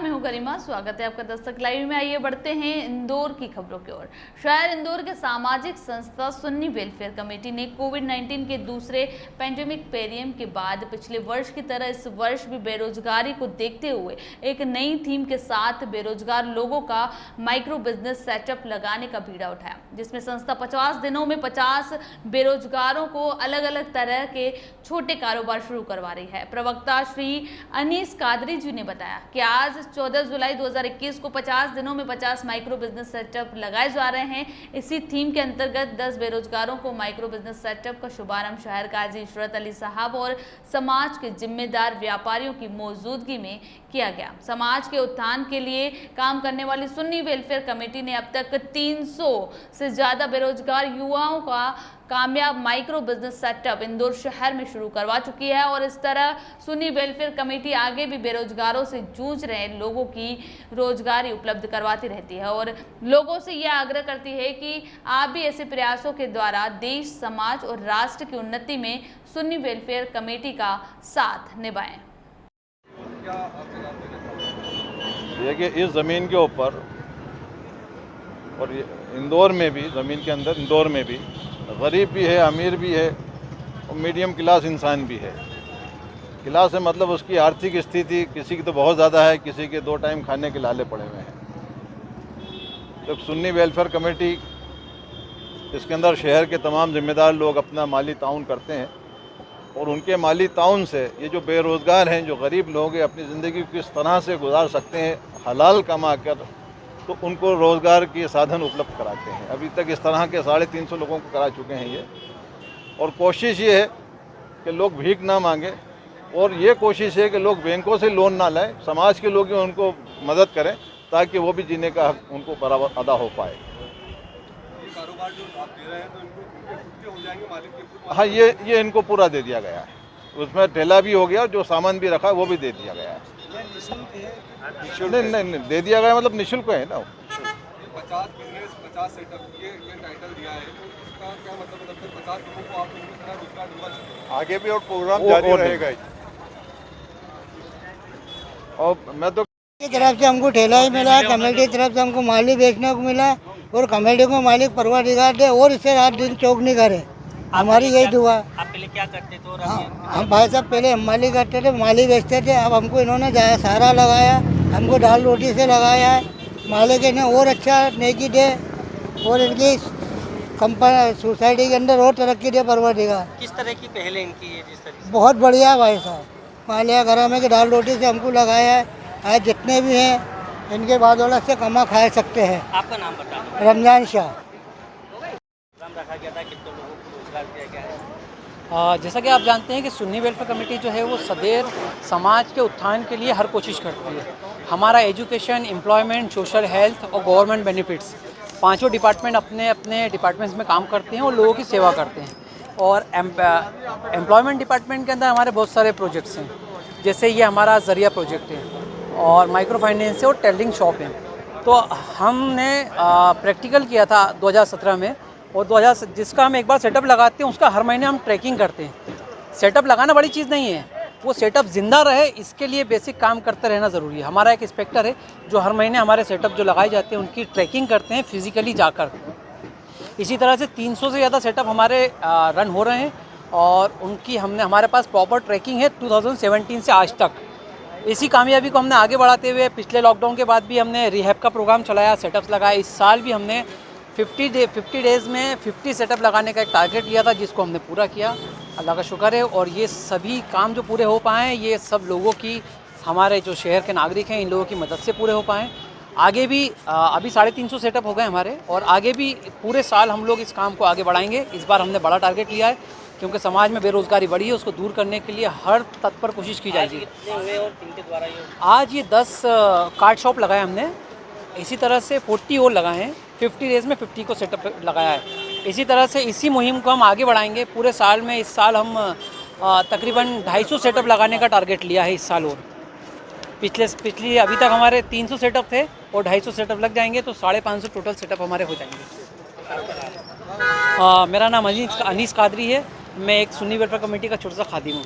मैं हूं गरिमा। स्वागत है आपका दस्तक लाइव में। आइए बढ़ते हैं इंदौर की खबरों की ओर। शहर इंदौर के सामाजिक संस्था सुन्नी वेलफेयर कमेटी ने कोविड-19 के दूसरे पैंडेमिक पेरियड के बाद पिछले वर्ष की तरह इस वर्ष भी बेरोजगारी को देखते हुए एक नई थीम के साथ बेरोजगार लोगों का माइक्रो बिजनेस सेटअप लगाने का बीड़ा उठाया, जिसमें संस्था 50 दिनों में 50 बेरोजगारों को अलग अलग तरह के छोटे कारोबार शुरू करवा रही है। प्रवक्ता श्री अनीस कादरी जी ने बताया कि आज 14 जुलाई 2021 को 50 दिनों में 50 माइक्रो बिजनेस सेटअप लगाए जा रहे हैं। इसी थीम के अंतर्गत 10 बेरोजगारों को माइक्रो बिजनेस सेटअप का शुभारंभ शहर काजी इशरत अली साहब और समाज के जिम्मेदार व्यापारियों की मौजूदगी में किया गया। समाज के उत्थान के लिए काम करने वाली सुन्नी वेलफेयर कमेटी ने अब तक 300 से ज्यादा बेरोजगार युवाओं का कामयाब माइक्रो बिजनेस सेटअप इंदौर शहर में शुरू करवा चुकी है और इस तरह सुन्नी वेलफेयर कमेटी आगे भी बेरोजगारों से जूझ रहे लोगों की रोजगारी उपलब्ध करवाती रहती है और लोगों से यह आग्रह करती है कि आप भी ऐसे प्रयासों के द्वारा देश, समाज और राष्ट्र की उन्नति में सुन्नी वेलफेयर कमेटी का साथ निभाएं। देखिए, इस ज़मीन के ऊपर और इंदौर में भी, ज़मीन के अंदर इंदौर में भी गरीब भी है, अमीर भी है और मीडियम क्लास इंसान भी है। क्लास से मतलब उसकी आर्थिक स्थिति किसी की तो बहुत ज़्यादा है, किसी के 2 टाइम खाने के लाले पड़े हुए हैं। तो सुन्नी वेलफेयर कमेटी, इसके अंदर शहर के तमाम जिम्मेदार लोग अपना माली ताउन करते हैं और उनके माली ताउन से ये जो बेरोज़गार हैं, जो गरीब लोग हैं, अपनी ज़िंदगी किस तरह से गुजार सकते हैं हलाल कमा कर, तो उनको रोज़गार के साधन उपलब्ध कराते हैं। अभी तक इस तरह के 350 लोगों को करा चुके हैं ये। और कोशिश ये है कि लोग भीख ना मांगे और ये कोशिश है कि लोग बैंकों से लोन ना लाएं, समाज के लोग उनको मदद करें ताकि वो भी जीने का हक उनको बराबर अदा हो पाए। ये कारोबार जो आप दे रहे हैं तो इनको खुद के हो जाएंगे, मालिक के? हाँ, ये इनको पूरा दे दिया गया है। उसमें ठेला भी हो गया और जो सामान भी रखा है वो भी दे दिया गया है। नहीं, दे दिया गया मतलब निःशुल्क है ना। 50 बिजनेस 50 सेटअप ये टाइटल दिया है, तो इसका क्या मतलब 50 लोगों को आप इनकी तरह रोजगार दिलवा सकते हैं? आगे भी और प्रोग्राम जारी रहेगा। और मैं तो की तरफ से हमको ठेला ही मिला, कमेटी की तरफ से हमको माली बेचने को मिला और कमेटी को मालिक परवरदिगार दे और इससे रात दिन चौक नहीं करे। हमारी यही दुआ। आप पहले क्या करते थे? और हम भाई साहब पहले हम माली करते थे, माली बेचते थे। अब हमको इन्होंने सहारा लगाया, हमको दाल रोटी से लगाया है। मालिक इन्हें और अच्छा नेकी दे और इनकी कंपनी सोसाइटी के अंदर और तरक्की दे परवरदिगार। किस तरह की पहले इनकी है? जिस तरह से बहुत बढ़िया भाई साहब, मालिया घर में कि दाल रोटी से हमको लगाया है। आज जितने भी हैं इनके बदौलत से कमा खा सकते हैं। आपका नाम बता दो। रमजान शाह। नाम रखा गया था, कितने लोगों को रोजगार दिया गया है? जैसा कि आप जानते हैं कि सुन्नी वेलफेयर कमेटी जो है वो सदैव समाज के उत्थान के लिए हर कोशिश करती है। हमारा एजुकेशन, एम्प्लॉयमेंट, सोशल हेल्थ और गवर्नमेंट बेनिफिट्स, पांचों डिपार्टमेंट अपने अपने डिपार्टमेंट्स में काम करते हैं और लोगों की सेवा करते हैं। और एम्प्लॉयमेंट डिपार्टमेंट के अंदर हमारे बहुत सारे प्रोजेक्ट्स हैं, जैसे ये हमारा ज़रिया प्रोजेक्ट है और माइक्रो फाइनेंस है और टेलरिंग शॉप है। तो हमने प्रैक्टिकल किया था 2017 में और 2000 जिसका हम एक बार सेटअप लगाते हैं उसका हर महीने हम ट्रैकिंग करते हैं। सेटअप लगाना बड़ी चीज़ नहीं है, वो सेटअप ज़िंदा रहे इसके लिए बेसिक काम करते रहना ज़रूरी है। हमारा एक इंस्पेक्टर है जो हर महीने हमारे सेटअप जो लगाए जाते हैं उनकी ट्रैकिंग करते हैं फिज़िकली जाकर। इसी तरह से 300 से ज़्यादा सेटअप हमारे रन हो रहे हैं और उनकी हमारे पास प्रॉपर ट्रैकिंग है 2017 से आज तक। इसी कामयाबी को हमने आगे बढ़ाते हुए पिछले लॉकडाउन के बाद भी हमने रिहैब का प्रोग्राम चलाया, सेटअप्स लगाए। इस साल भी हमने 50 डेज़ में 50 सेटअप लगाने का एक टारगेट लिया था, जिसको हमने पूरा किया, अल्लाह का शुक्र है। और ये सभी काम जो पूरे हो पाए हैं ये सब लोगों की, हमारे जो शहर के नागरिक हैं इन लोगों की मदद से पूरे हो पाए। आगे भी अभी 350 सेटअप हो गए हमारे और आगे भी पूरे साल हम लोग इस काम को आगे बढ़ाएंगे। इस बार हमने बड़ा टारगेट लिया है क्योंकि समाज में बेरोज़गारी बढ़ी है, उसको दूर करने के लिए हर तत्पर कोशिश की जाएगी। कितने हुए और किनके द्वारा ये? आज ये 10 कार्ड शॉप लगाए हमने, इसी तरह से 40 और लगाए हैं। 50 डेज़ में 50 को सेटअप लगाया है। इसी तरह से इसी मुहिम को हम आगे बढ़ाएंगे पूरे साल में। इस साल हम तकरीबन 250 सेटअप लगाने का टारगेट लिया है इस साल। और पिछली अभी तक हमारे 300 सेटअप थे और 250 सेटअप लग जाएंगे तो 550 टोटल सेटअप हमारे हो जाएंगे। मेरा नाम अनीस कादरी है, मैं एक सुन्नी वेलफेयर कमेटी का छोटा सा खादिम हूँ।